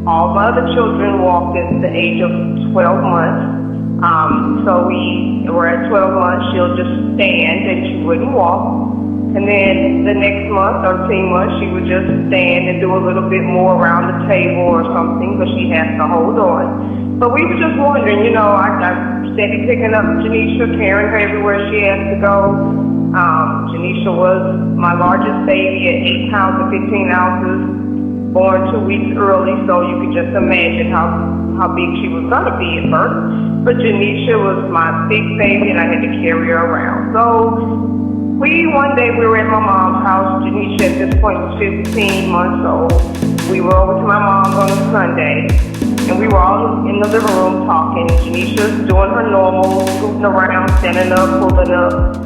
All my other children walked at the age of 12 months. So we were at 12 months, she'll just stand and she wouldn't walk. And then the next month, 13 months, she would just stand and do a little bit more around the table or something, but she has to hold on. But we were just wondering, I steady picking up Janisha, carrying her everywhere she has to go. Janisha was my largest baby at 8 pounds and 15 ounces, born 2 weeks early, so you could just imagine how big she was going to be at birth. But Janisha was my big baby, and I had to carry her around. So one day we were at my mom's house. Janisha at this point was 15 months old. We were over to my mom's on a Sunday, and we were all in the living room talking. Janisha's doing her normal, scooting around, standing up, pulling up,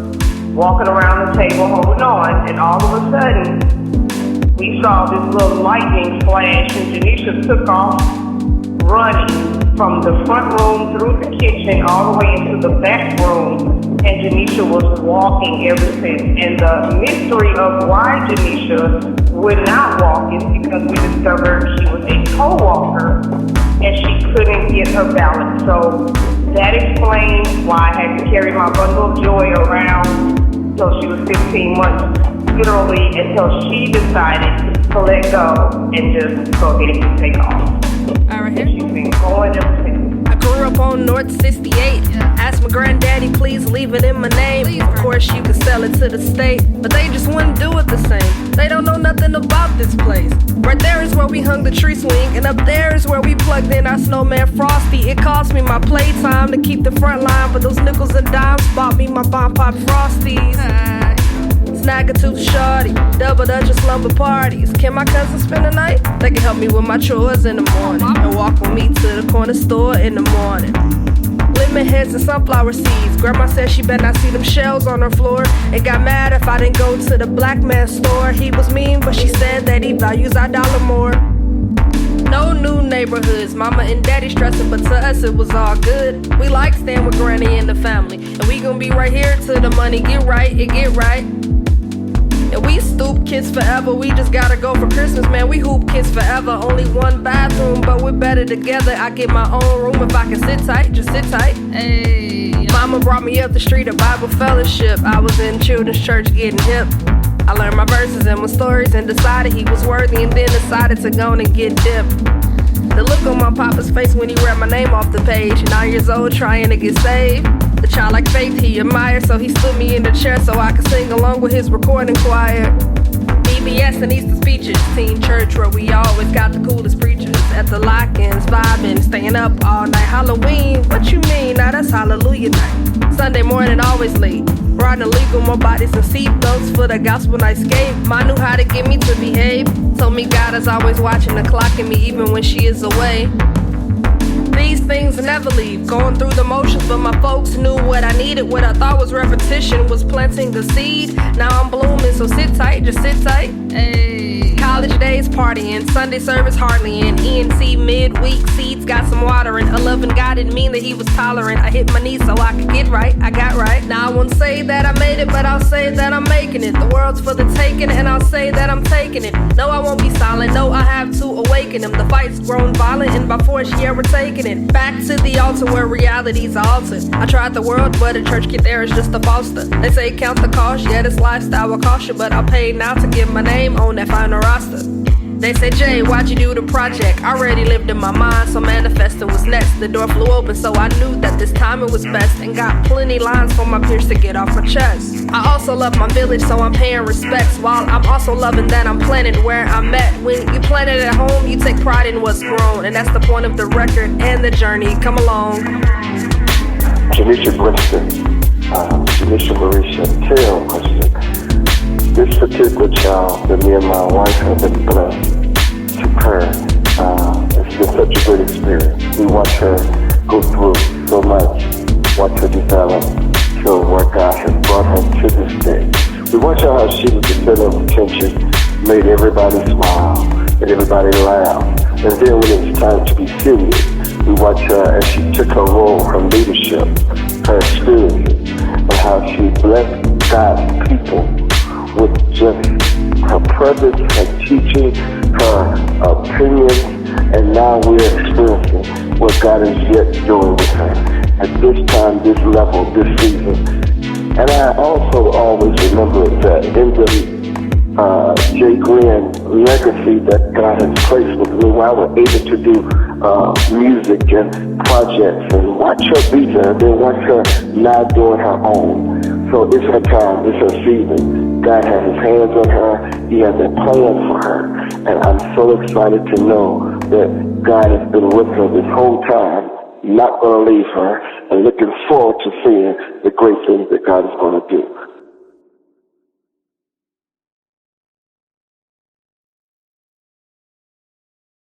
walking around the table, holding on, and all of a sudden, we saw this little lightning flash, and Janisha took off running from the front room through the kitchen all the way into the back room, and Janisha was walking ever since. And the mystery of why Janisha would not walk is because we discovered she was a co-walker and she couldn't get her balance. So that explains why I had to carry my bundle of joy around until she was 15 months, literally until she decided to let go and just go ahead and take off. All right, here. She's been going ever since. I grew up on North 68. Asked my granddaddy, please leave it in my name. Of course, you could sell it to the state, but they just wouldn't do it the same. They don't know nothing about this place. Right there is where we hung the tree swing, and up there is where we plugged in our snowman Frosty. It cost me my playtime to keep the front line, but those nickels and dimes bought me my bomb pop Frosties. Snag a tooth shorty, double Dutch and slumber parties. Can my cousin spend the night? They can help me with my chores in the morning, and walk with me to the corner store in the morning. Lemon heads and sunflower seeds. Grandma said she better not see them shells on her floor, and got mad if I didn't go to the black man's store. He was mean, but she said that he values our dollar more. No new neighborhoods, mama and daddy stressing, but to us it was all good. We like staying with granny and the family, and we gon' be right here till the money get right, it get right. And we stoop kids forever, we just gotta go for Christmas, man. We hoop kids forever, only one bathroom, but we're better together. I get my own room if I can sit tight, just sit tight. Hey, mama brought me up the street of Bible fellowship. I was in children's church getting hip. I learned my verses and my stories and decided he was worthy, and then decided to go and get dipped. The look on my papa's face when he read my name off the page. 9 years old, trying to get saved. The childlike faith he admired, so he stood me in the chair so I could sing along with his recording choir. BBS and Easter speeches, teen church where we always got the coolest preachers. At the lock-ins, vibing, staying up all night. Halloween, what you mean? Now that's Hallelujah night. Sunday morning, always late. Riding illegal, more bodies and seatbelts for the gospel night escape. Ma knew how to get me to behave. Told me God is always watching the clock and me even when she is away. These things never leave, going through the motions, but my folks knew what I needed. What I thought was repetition was planting a seed. Now I'm blooming, so sit tight, just sit tight. Hey. College days partying, Sunday service hardly in. ENC midweek seeds, got some water in. A loving God didn't mean that he was tolerant. I hit my knees so I could get right, I got right. Now I won't say that I made it, but I'll say that I'm making it. The world's for the taking, and I'll say that I'm taking it. No, I won't be silent, no, I have to awaken him. The fight's grown violent, and by force, yeah, we're taking it. Back to the altar where reality's altered. I tried the world, but a church kid there is just a foster. They say count the cost, yeah, this lifestyle will cost you, but I'll pay now to get my name on that final roster. They say, Jay, why'd you do the project? I already lived in my mind, so manifesting was next. The door flew open, so I knew that this time it was best, and got plenty lines for my peers to get off my chest. I also love my village, so I'm paying respects, while I'm also loving that I'm planted where I'm at. When you plant it at home, you take pride in what's grown, and that's the point of the record and the journey. Come along. Janisha Winston, Janisha Marisha, tell question. This particular child that me and my wife have been blessed to parent, it's been such a great experience. We watch her go through so much, watch her develop to what God has brought her to this day. We watch her how she was the center of attention, made everybody smile, made everybody laugh. And then when it was time to be serious, we watch her as she took her role, her leadership, her experience, and how she blessed God's people with just her presence, her teaching, her opinions, and now we're experiencing what God is yet doing with her at this time, this level, this season. And I also always remember that in the Grin legacy that God has placed with me, while we're able to do music and projects and watch her be there, then watch her now doing her own. So it's her time, it's her season. God has his hands on her, he has a plan for her. And I'm so excited to know that God has been with her this whole time, not going to leave her, and looking forward to seeing the great things that God is going to do.